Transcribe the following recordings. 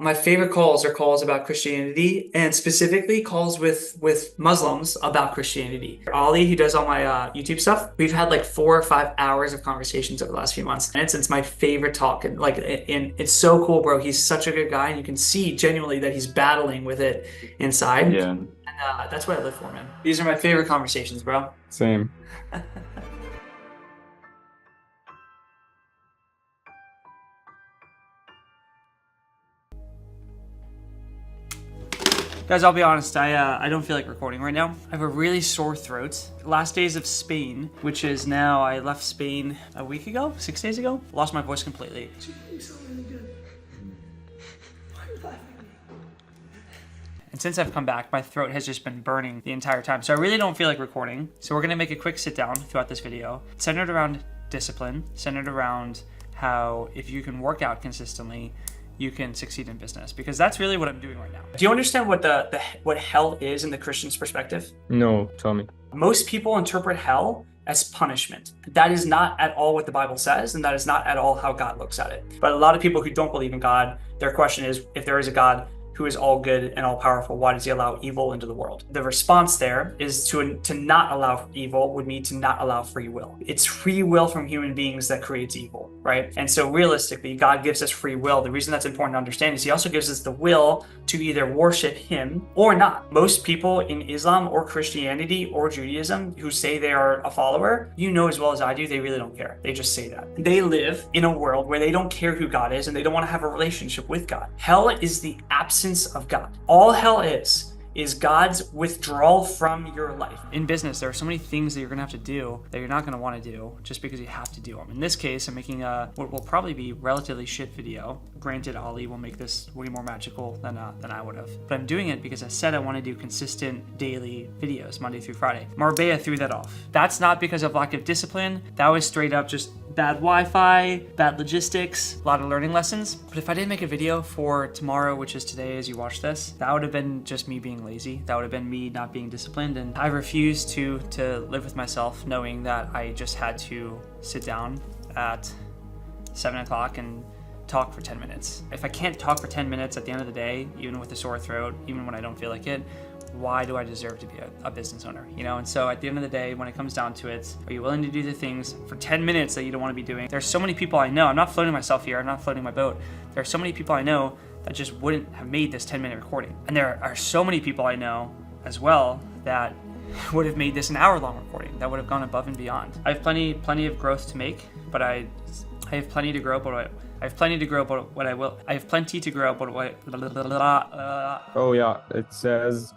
My favorite calls are calls about Christianity and specifically calls with Muslims about Christianity. Ali, who does all my YouTube stuff, we've had like 4 or 5 hours of conversations over the last few months, and it's my favorite talk. And it's so cool, bro. He's such a good guy, and you can see genuinely that he's battling with it inside. Yeah, And that's what I live for, man. These are my favorite conversations, bro. same. Guys, I'll be honest, I don't feel like recording right now. I have a really sore throat. Last days of Spain, which is now, I left Spain a week ago, 6 days ago. Lost my voice completely. You sound really good. Why are you laughing at me? And since I've come back, my throat has just been burning the entire time. So I really don't feel like recording. So we're gonna make a quick sit down throughout this video, centered around discipline, centered around how if you can work out consistently, you can succeed in business, because that's really what I'm doing right now. Do you understand what what hell is in the Christian's perspective? No, tell me. Most people interpret hell as punishment. That is not at all what the Bible says, and that is not at all how God looks at it. But a lot of people who don't believe in God, their question is, if there is a God who is all good and all powerful, why does he allow evil into the world? The response there is to not allow evil would mean to not allow free will. It's free will from human beings that creates evil, right? And so realistically, God gives us free will. The reason that's important to understand is he also gives us the will to either worship him or not. Most people in Islam or Christianity or Judaism who say they are a follower, you know as well as I do, they really don't care. They just say that. They live in a world where they don't care who God is and they don't want to have a relationship with God. Hell is the absence of God. All hell is God's withdrawal from your life. In business, there are so many things that you're gonna have to do that you're not gonna want to do just because you have to do them. In this case, I'm making what will probably be relatively shit video. Granted, Ali will make this way more magical than I would have. But I'm doing it because I said I want to do consistent daily videos, Monday through Friday. Marbella threw that off. That's not because of lack of discipline. That was straight up just bad Wi-Fi, bad logistics, a lot of learning lessons. But if I didn't make a video for tomorrow, which is today as you watch this, that would have been just me being lazy. That would have been me not being disciplined. And I refuse to live with myself knowing that I just had to sit down at 7 o'clock and talk for 10 minutes. If I can't talk for 10 minutes at the end of the day, even with a sore throat, even when I don't feel like it, why do I deserve to be a business owner? You know, and so at the end of the day, when it comes down to it, are you willing to do the things for 10 minutes that you don't want to be doing? There's so many people I know, I'm not floating myself here, I'm not floating my boat. There are so many people I know that just wouldn't have made this 10-minute recording. And there are so many people I know as well that would have made this an hour-long recording, that would have gone above and beyond. I have plenty of growth to make, but I have plenty to grow, but I have plenty to grow, but what I will. I have plenty to grow, but what. Oh yeah, it says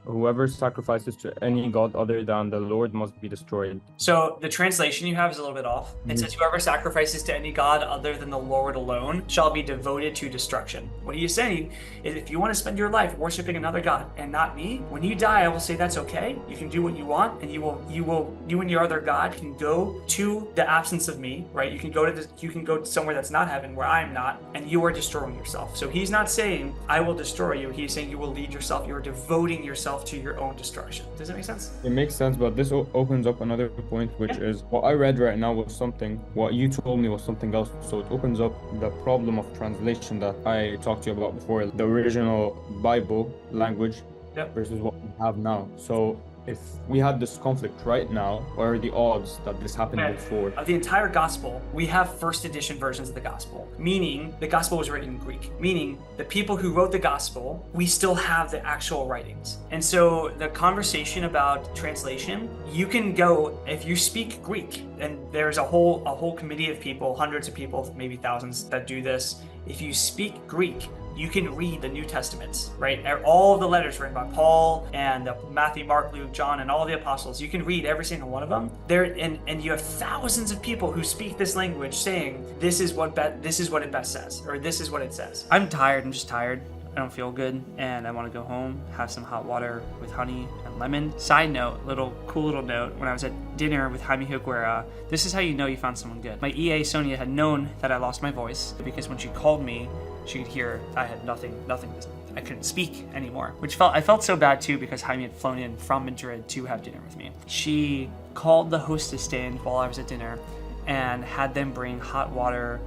whoever sacrifices to any god other than the Lord must be destroyed. So the translation you have is a little bit off. It says, whoever sacrifices to any god other than the Lord alone shall be devoted to destruction. What he is saying is, if you want to spend your life worshiping another god and not me, when you die, I will say that's okay. You can do what you want, and you and your other god can go to the absence of me, right? You can go to somewhere that's not heaven, where I am not, and you are destroying yourself. So he's not saying I will destroy you. He's saying you will lead yourself. You are devoting yourself to your own destruction. Does that make sense? It makes sense, but this opens up another point, which is what I read right now was something, what you told me was something else. So it opens up the problem of translation that I talked to you about before, the original Bible language versus what we have now. So if we had this conflict right now, what are the odds that this happened before? Of the entire gospel, we have first edition versions of the gospel, meaning the gospel was written in Greek, meaning the people who wrote the gospel, we still have the actual writings. And so the conversation about translation, you can go, if you speak Greek, and there's a whole committee of people, hundreds of people, maybe thousands that do this. If you speak Greek, you can read the New Testaments, right? All of the letters written by Paul and Matthew, Mark, Luke, John, and all the apostles. You can read every single one of them. And you have thousands of people who speak this language saying, this is what it best says, or this is what it says. I'm tired. I'm just tired. I don't feel good, and I want to go home, have some hot water with honey and lemon. Side note, cool little note, when I was at dinner with Jaime Higuera, this is how you know you found someone good. My EA, Sonia, had known that I lost my voice, because when she called me, she could hear I had nothing, I couldn't speak anymore, I felt so bad too, because Jaime had flown in from Madrid to have dinner with me. She called the hostess stand while I was at dinner and had them bring hot water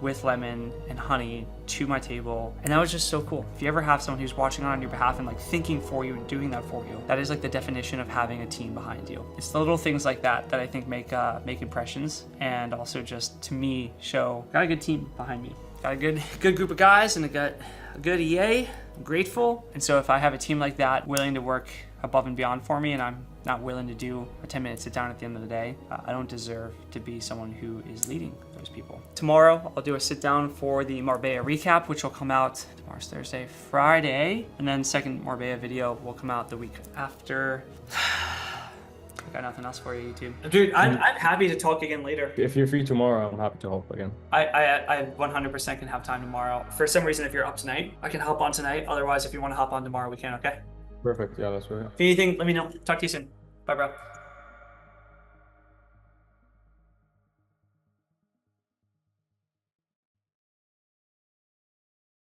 with lemon and honey to my table. And that was just so cool. If you ever have someone who's watching on your behalf and like thinking for you and doing that for you, that is like the definition of having a team behind you. It's the little things like that that I think make impressions, and also just to me show got a good team behind me. Got a good group of guys, and I got a good EA. I'm grateful. And so if I have a team like that willing to work above and beyond for me, and I'm not willing to do a 10-minute sit down at the end of the day, I don't deserve to be someone who is leading those people. Tomorrow, I'll do a sit down for the Marbella recap, which will come out tomorrow's Thursday, Friday, and then second Marbella video will come out the week after. I got nothing else for you, YouTube. Dude, I'm happy to talk again later. If you're free tomorrow, I'm happy to help again. I 100% can have time tomorrow. For some reason, if you're up tonight, I can hop on tonight. Otherwise, if you want to hop on tomorrow, we can, okay? Perfect. Yeah, that's right. If you need anything, let me know. Talk to you soon. Bye, bro.